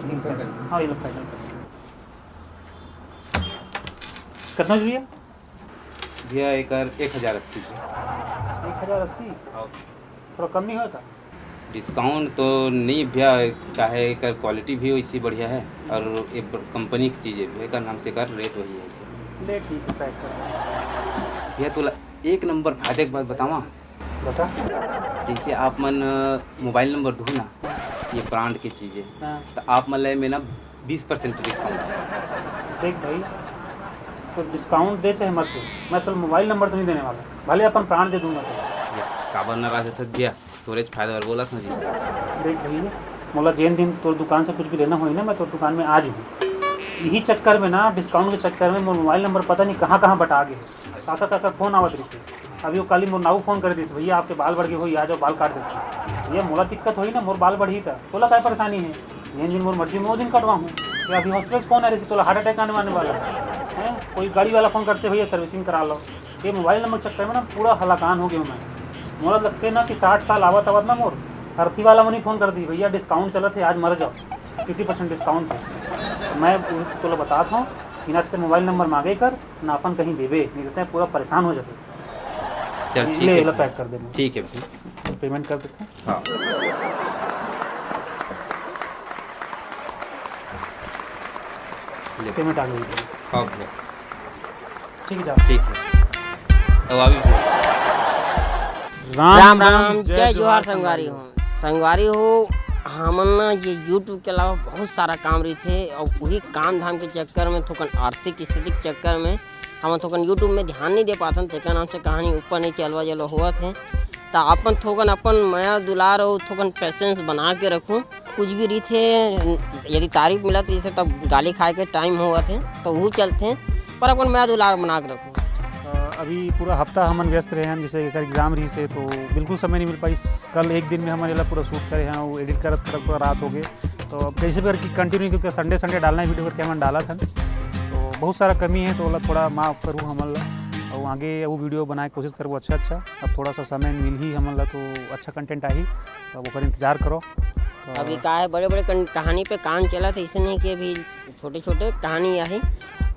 हाँ ये लो फाइनल कितना चाहिए? भैया एक 1080 1080 थोड़ा कम नहीं होगा? डिस्काउंट तो नहीं भैया, क्या है एकर क्वालिटी भी वैसी बढ़िया है और एक कंपनी की चीज़ है भैया, का नाम से कर रेट वही है। ले ठीक है पैक कर भैया तो एक नंबर फायदे की बात बतावा, बता। जैसे आप मन मोबाइल नंबर दो ना, ये ब्रांड की चीज़ है हाँ। तो आप मन में ना 20% डिस्काउंट है। देख भाई, तो डिस्काउंट दे चाहे मत दे, मैं तो मोबाइल नंबर तो नहीं देने वाला, भले अपन प्राण दे दूंगा तो। काबर नाराज था भैया, स्टोरेज फायदा और बोला था जी। देख भाई, मोला जेन दिन तोर दुकान से कुछ भी लेना होई ना, मैं तोर दुकान में आज हूँ। यही चक्कर में ना, डिस्काउंट के चक्कर में मोर मोबाइल नंबर पता नहीं कहाँ कहाँ बटा गए। काका काका फ़ोन आवत रही, अभी वो कल ही मोर नाऊ फ़ोन कर दिस, भैया आपके बाल बढ़ गए हो, आ जाओ बाल काट देते। भैया मोला दिक्कत हुई ना, मोर बाल बढ़ी था, तोला क्या परेशानी है? जेन दिन मोर मर्जी में वो दिन कटवा हूँ। या अभी हॉस्पिटल से फ़ोन आ रही थी, तोला हार्ट अटैक आने वाने वाला है। कोई गाड़ी वाला फ़ोन करते, भैया सर्विसिंग करा लो। ये मोबाइल नंबर चक्कर में ना पूरा हलाकान हो गया मैं। मोला लगते ना कि 60 साल आवत आवत ना मोर अर्थी वाला मनी फ़ोन कर दी, भैया डिस्काउंट चलत है, आज मर जाओ, 50% डिस्काउंट है। मैं तो बताता हूँ कि ना तेरे मोबाइल नंबर मांगे कर ना, अपन कहीं देवे नहीं देते हैं, पूरा परेशान हो जाते। चल ठीक ले है, लो पैक कर देना। ठीक है भैया, पेमेंट कर देते हैं। हाँ पेमेंट आ गई। हाँ भैया ठीक है जाओ। ठीक है। अब अभी राम राम, जय जोहार संगवारी हो। संगवारी हो, हमन ना ये यूट्यूब के अलावा बहुत सारा काम रही थे, और वही काम धाम के चक्कर में थोकन आर्थिक स्थिति के चक्कर में हम थोकन यूट्यूब में ध्यान नहीं दे पाते, तेकर नाम से कहानी ऊपर नहीं चलवा जलो हुआ थे। तो अपन थोकन अपन माया दुलार और थोकन पैसेंस बना के रखूँ, कुछ भी रही थे यदि तारीफ मिला तो जैसे तब गाली खाए के टाइम हुआ थे तो वो चलते हैं, पर अपन माया दुलार बना के रखूँ। अभी पूरा हफ्ता हमन व्यस्त रहे हैं, जैसे अगर एग्ज़ाम रही से तो बिल्कुल समय नहीं मिल पाई। कल एक दिन में हमारे ला पूरा शूट करे हैं, वो एडिट करत करत पूरा रात हो गए। तो अब कैसे भी करके कंटिन्यू, क्योंकि संडे डालना है वीडियो करके हमन डाला था, तो बहुत सारा कमी है, तो ओला थोड़ा माफ़ करूँ हमन ला, और आगे वो वीडियो बनाए कोशिश करूँ अच्छा। अब थोड़ा सा समय मिल ही हमन ला तो अच्छा कंटेंट आई, तो वो पर इंतज़ार करो। तो अभी का है बड़े बड़े कहानी पे काम चला था, इसे नहीं कि अभी छोटे छोटे कहानी आई।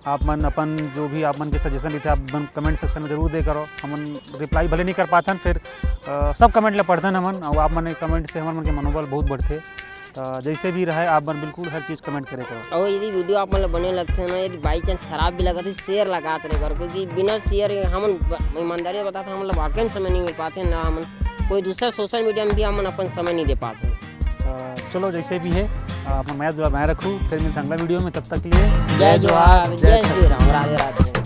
आप मन अपन जो भी आप मन के सजेशन रहते आप मन कमेंट सेक्शन में जरूर दे करो। हमन रिप्लाई भले नहीं कर पाथन, फिर सब कमेंट ले पढ़थन हमन, और आप मन कमेंट से हमन मन के मनोबल बहुत बढ़ते। तो जैसे भी रहे आप मन बिल्कुल हर चीज़ कमेंट करे करो। और यदि वीडियो आप मतलब बने लगते हैं ना, यदि बाई चांस खराब भी लगा तो शेयर लगाते रहे करो, क्योंकि बिना शेयर हम ईमानदारी बताते हैं, मतलब वाकई समय नहीं मिल पाते ना, हम कोई दूसरा सोशल मीडिया में भी हम अपन समय नहीं दे पाते। चलो जैसे भी है मैं रखूँ, फिर मिलते अगला वीडियो में, तब तक के लिए जय जोहार, जय श्री राम, राधे राधे।